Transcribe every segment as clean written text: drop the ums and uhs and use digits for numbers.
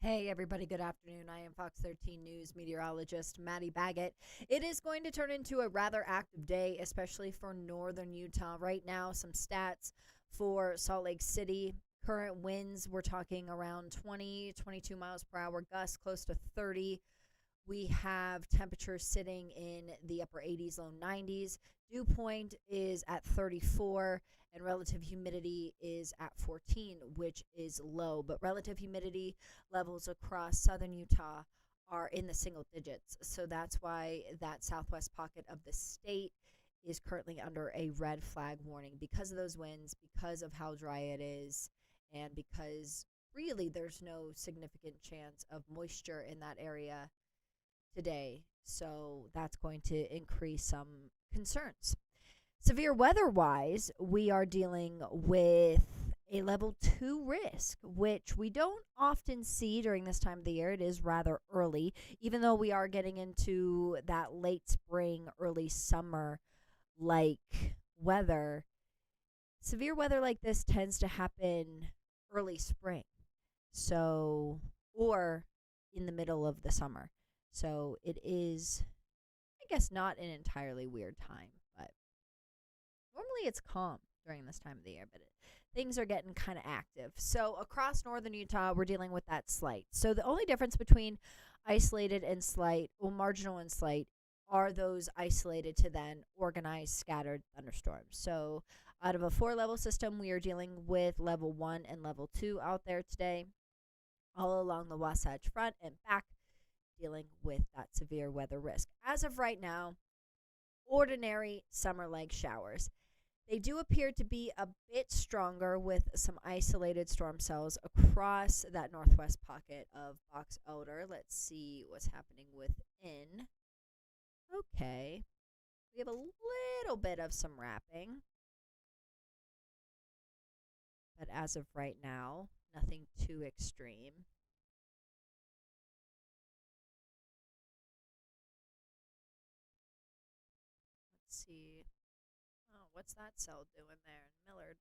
Hey everybody, good afternoon. I am Fox 13 News meteorologist Madi Baggett. It is going to turn into a rather active day, especially for northern Utah. Right now, some stats for Salt Lake City. Current winds, we're talking around 20, 22 miles per hour, gusts close to 30. We have temperatures sitting in the upper 80s, low 90s. Dew point is at 34, and relative humidity is at 14, which is low. But relative humidity levels across southern Utah are in the single digits. So that's why that southwest pocket of the state is currently under a red flag warning because of those winds, because of how dry it is, and because really there's no significant chance of moisture in that area today. So that's going to increase some concerns. Severe weather wise, we are dealing with a level 2 risk, which we don't often see during this time of the year. It is rather early, even though we are getting into that late spring, early summer like weather. Severe weather like this tends to happen early spring, so, or in the middle of the summer. So it is, I guess, not an entirely weird time, but normally it's calm during this time of the year, but things are getting kind of active. So across northern Utah, we're dealing with that slight. So the only difference between isolated and slight, or marginal and slight, are those isolated to then organized scattered thunderstorms. So out of a 4 level system, we are dealing with level 1 and level 2 out there today, all along the Wasatch Front and back, dealing with that severe weather risk. As of right now, ordinary summer-like showers. They do appear to be a bit stronger with some isolated storm cells across that northwest pocket of Box Elder. Let's see what's happening within. Okay. We have a little bit of some wrapping. But as of right now, nothing too extreme. Let's see. Oh, what's that cell doing there in Millard?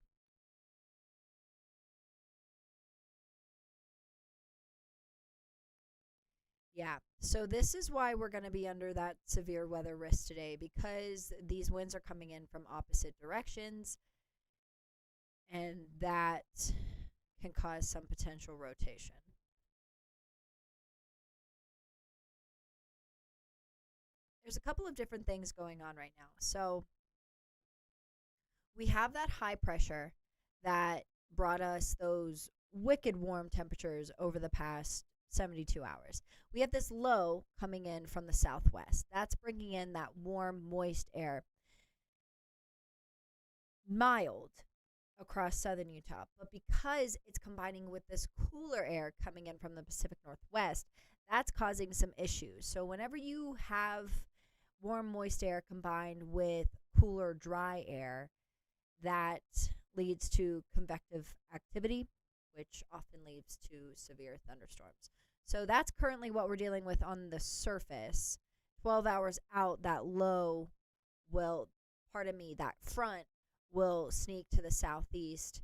Yeah. So this is why we're going to be under that severe weather risk today, because these winds are coming in from opposite directions, and that can cause some potential rotation. There's a couple of different things going on right now. So we have that high pressure that brought us those wicked warm temperatures over the past 72 hours. We have this low coming in from the southwest. That's bringing in that warm, moist air, mild across southern Utah. But because it's combining with this cooler air coming in from the Pacific Northwest, that's causing some issues. So whenever you have warm, moist air combined with cooler, dry air, that leads to convective activity, which often leads to severe thunderstorms. So that's currently what we're dealing with on the surface. 12 hours out, that low will, that front will sneak to the southeast.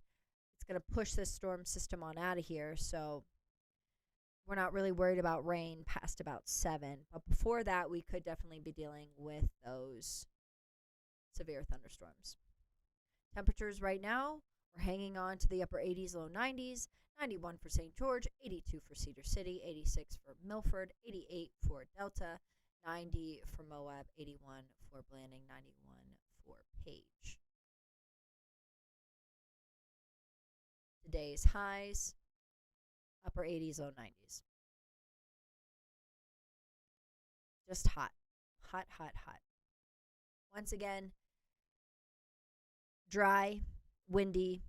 It's going to push this storm system on out of here. So we're not really worried about rain past about 7. But before that, we could definitely be dealing with those severe thunderstorms. Temperatures right now, we're hanging on to the upper 80s, low 90s. 91 for St. George, 82 for Cedar City, 86 for Milford, 88 for Delta, 90 for Moab, 81 for Blanding, 91 for Page. Today's highs, upper 80s, low 90s. Just hot. Hot, hot, hot. Once again, dry, windy,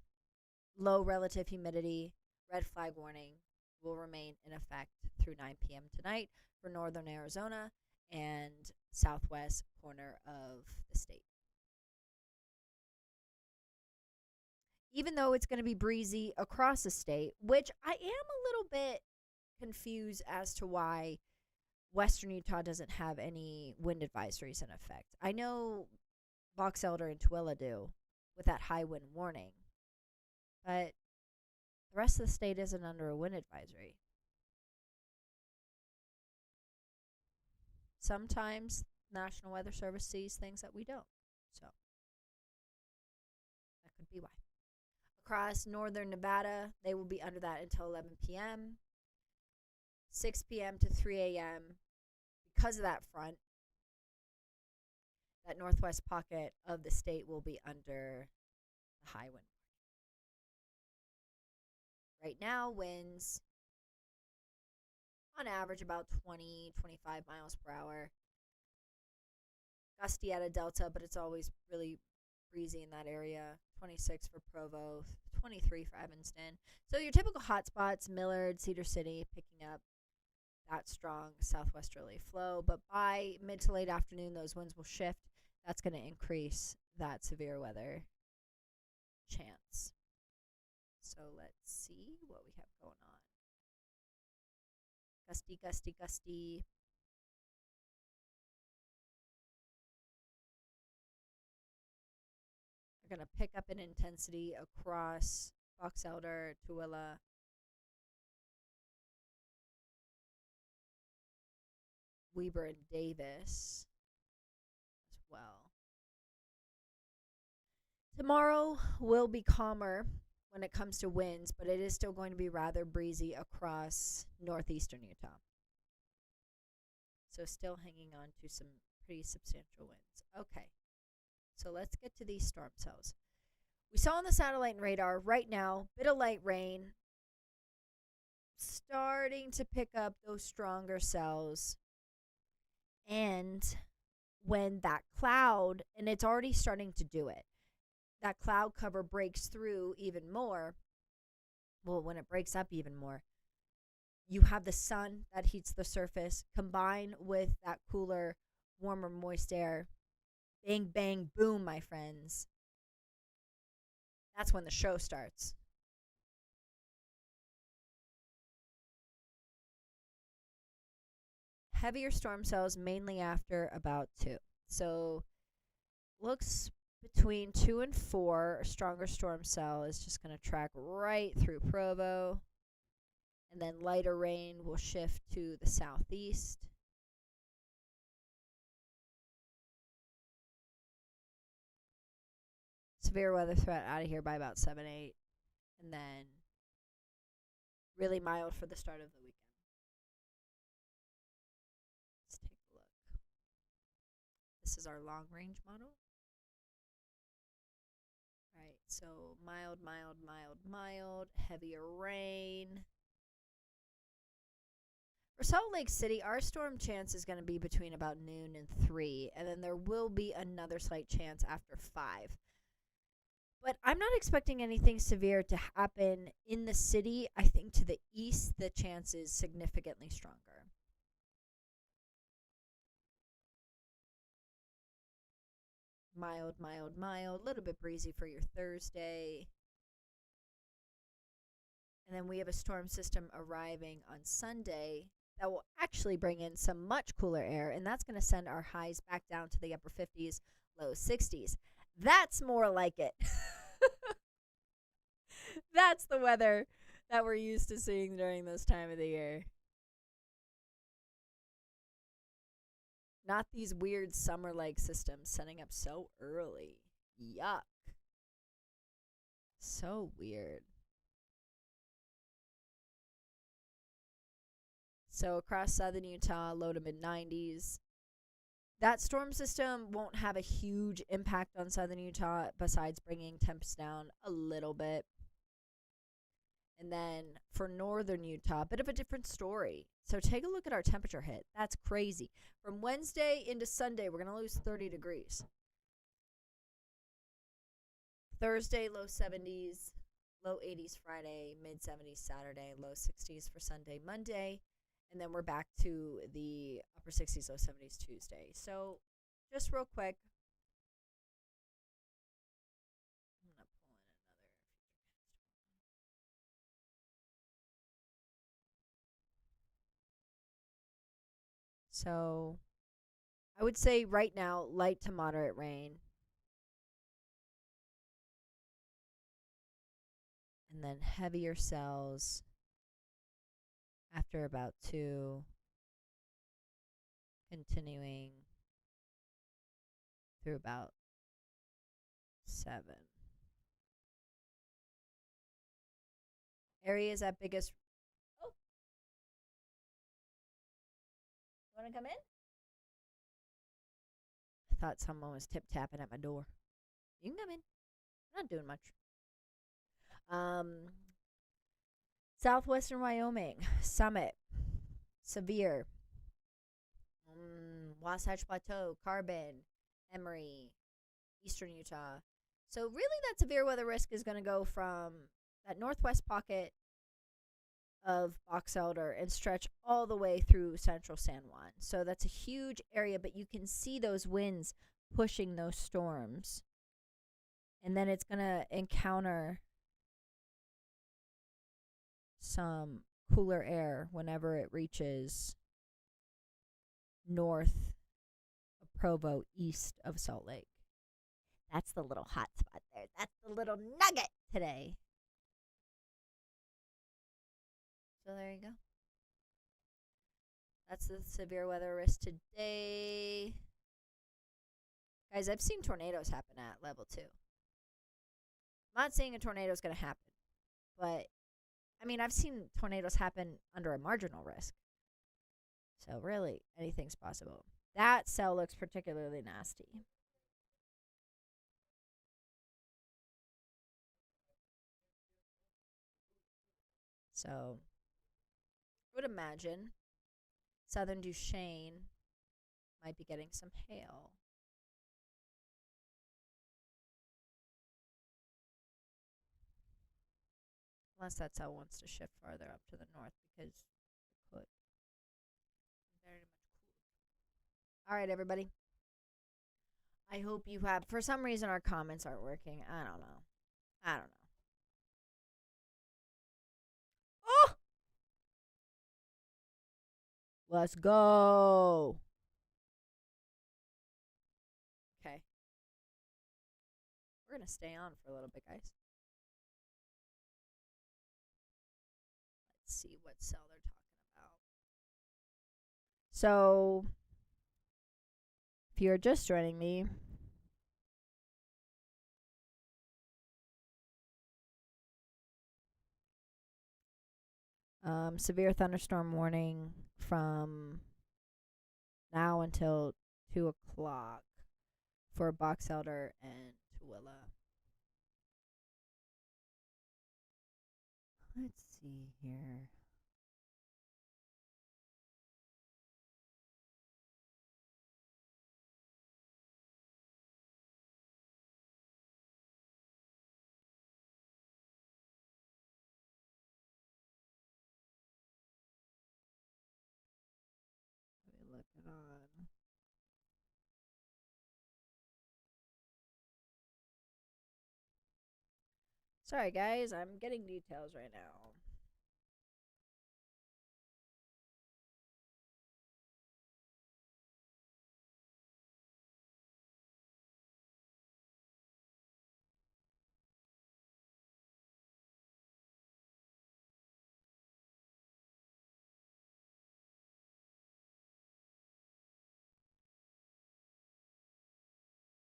low relative humidity, red flag warning will remain in effect through 9 p.m. tonight for northern Arizona and southwest corner of the state. Even though it's going to be breezy across the state, which I am a little bit confused as to why western Utah doesn't have any wind advisories in effect. I know Box Elder and Tooele do with that high wind warning, but the rest of the state isn't under a wind advisory. sometimes National Weather Service sees things that we don't. So that could be why. Across northern Nevada, they will be under that until 11 p.m., 6 p.m. to 3 a.m. Because of that front, that northwest pocket of the state will be under the high wind. Right now, winds on average about 20, 25 miles per hour. Gusty at a delta, but it's always really breezy in that area. 26 for Provo, 23 for Evanston. So your typical hotspots, Millard, Cedar City, picking up that strong southwesterly flow. But by mid to late afternoon, those winds will shift. That's going to increase that severe weather chance. So let's see what we have going on. Gusty, gusty, gusty. We're going to pick up in intensity across Fox Elder, Tooele, Weber, and Davis as well. Tomorrow will be calmer when it comes to winds, but it is still going to be rather breezy across northeastern Utah. So still hanging on to some pretty substantial winds. Okay, so let's get to these storm cells. We saw on the satellite and radar right now, bit of light rain, starting to pick up those stronger cells. And when that cloud, and it's already starting to do it, that cloud cover breaks through even more. Well, when it breaks up even more, you have the sun that heats the surface combined with that cooler, warmer, moist air. Bang, bang, boom, my friends. That's when the show starts. Heavier storm cells mainly after about 2. So looks between 2 and 4. A stronger storm cell is just going to track right through Provo. And then lighter rain will shift to the southeast. Severe weather threat out of here by about 7, 8. And then really mild for the start of the weekend. Let's take a look. This is our long range model. Right, so mild, mild, mild, mild, heavier rain. For Salt Lake City, our storm chance is going to be between about noon and 3, and then there will be another slight chance after 5. But I'm not expecting anything severe to happen in the city. I think to the east, the chance is significantly stronger. Mild, mild, mild, a little bit breezy for your Thursday. And then we have a storm system arriving on Sunday that will actually bring in some much cooler air, and that's going to send our highs back down to the upper 50s, low 60s. That's more like it. That's the weather that we're used to seeing during this time of the year. Not these weird summer-like systems setting up so early. Yuck. So weird. So across southern Utah, low to mid-90s. That storm system won't have a huge impact on southern Utah besides bringing temps down a little bit. And then for northern Utah, a bit of a different story. So take a look at our temperature hit. That's crazy. From Wednesday into Sunday, we're going to lose 30 degrees. Thursday, low 70s, low 80s Friday, mid 70s Saturday, low 60s for Sunday, Monday. And then we're back to the upper 60s, low 70s Tuesday. So just real quick, I'm going to pull in another. So I would say right now, light to moderate rain. And then heavier cells after about 2. continuing through about 7. Areas at biggest. Oh, you want to come in? I thought someone was tip tapping at my door. You can come in. I'm not doing much. Southwestern Wyoming, Summit, Severe, Wasatch Plateau, Carbon, Emory, Eastern Utah. So really that severe weather risk is going to go from that northwest pocket of Box Elder and stretch all the way through central San Juan. So that's a huge area, but you can see those winds pushing those storms. And then it's going to encounter some cooler air whenever it reaches north of Provo, east of Salt Lake. That's the little hot spot there. That's the little nugget today. So there you go. That's the severe weather risk today. Guys, I've seen tornadoes happen at level 2. I'm not saying a tornado is going to happen, but I mean, I've seen tornadoes happen under a marginal risk. So really, anything's possible. That cell looks particularly nasty. So I would imagine southern Duchesne might be getting some hail. Unless that cell wants to shift farther up to the north, because it could. Very much cool. All right, everybody. I hope you have. For some reason, our comments aren't working. I don't know. Oh! Let's go. Okay. We're going to stay on for a little bit, guys. Let's see what cell they're talking about. So, if you're just joining me, severe thunderstorm warning from now until 2 o'clock for Box Elder and Tooele. Let's see here. Let me look it on. Sorry, guys. I'm getting details right now.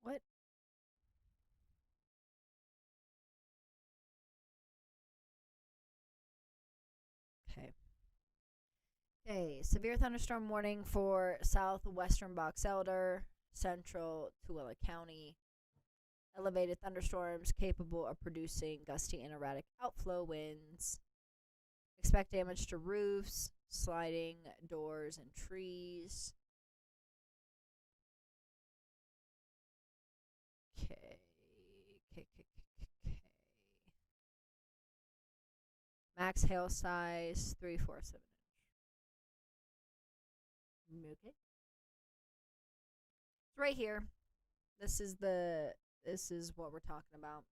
What? Okay. Okay, severe thunderstorm warning for southwestern Box Elder, central Tooele County. Elevated thunderstorms capable of producing gusty and erratic outflow winds. Expect damage to roofs, sliding doors, and trees. Okay. Max hail size 3/4 of an inch. Okay. It's right here. This is what we're talking about.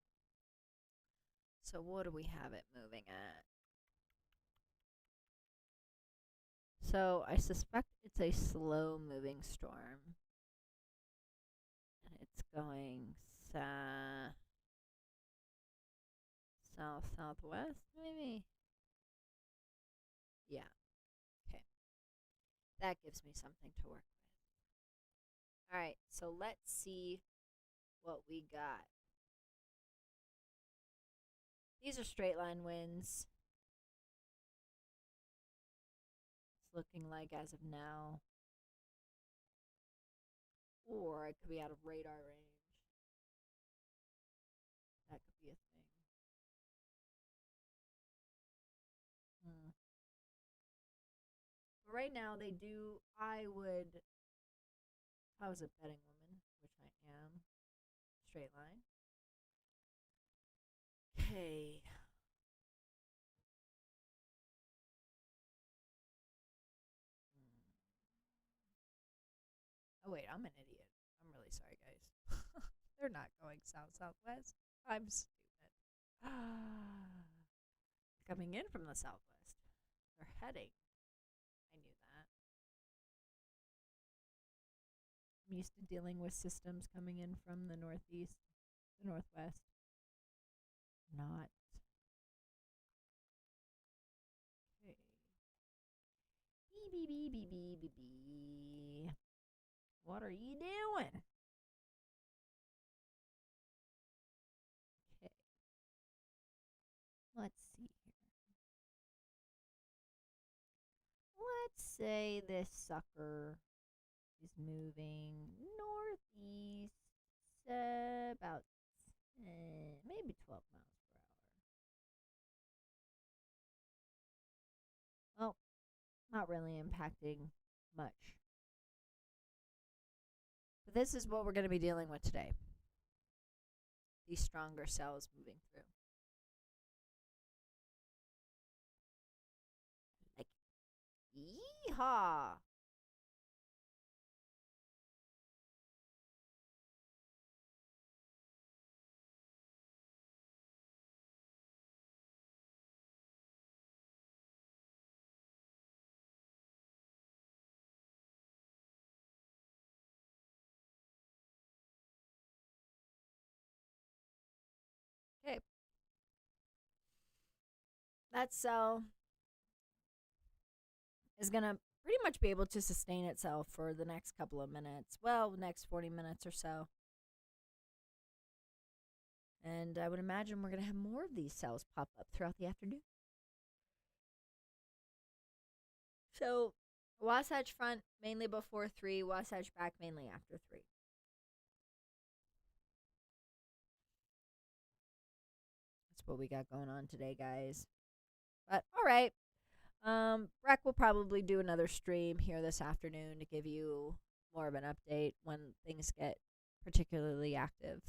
So what do we have it moving at? So I suspect it's a slow moving storm. And it's going southwest maybe? Yeah. Okay. That gives me something to work with. All right, so let's see what we got. These are straight line winds. It's looking like as of now. Or it could be out of radar range. That could be a thing. But right now, they do. If I was a betting woman, which I am, straight line. Okay. Oh, wait, I'm an idiot. I'm really sorry, guys. They're not going south southwest. I'm stupid. Coming in from the southwest. They're heading. I knew that. I'm used to dealing with systems coming in from the northeast, the northwest. Not. Okay. Bee, bee, bee, bee, bee, bee, bee. What are you doing? Okay. Let's see here. Let's say this sucker is moving northeast about maybe 12 miles per hour. Well, not really impacting much. But this is what we're going to be dealing with today. These stronger cells moving through. Like, yeehaw! Okay. That cell is going to pretty much be able to sustain itself for the next couple of minutes. Well, next 40 minutes or so. And I would imagine we're going to have more of these cells pop up throughout the afternoon. So, Wasatch Front mainly before 3, Wasatch back mainly after 3. That's what we got going on today, guys. But, all right. Breck will probably do another stream here this afternoon to give you more of an update when things get particularly active.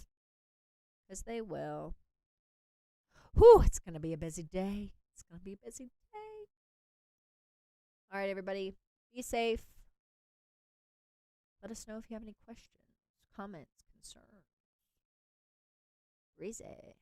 Because they will. Whew, it's going to be a busy day. It's going to be a busy day. All right, everybody. Be safe. Let us know if you have any questions, comments, concerns. Breezy.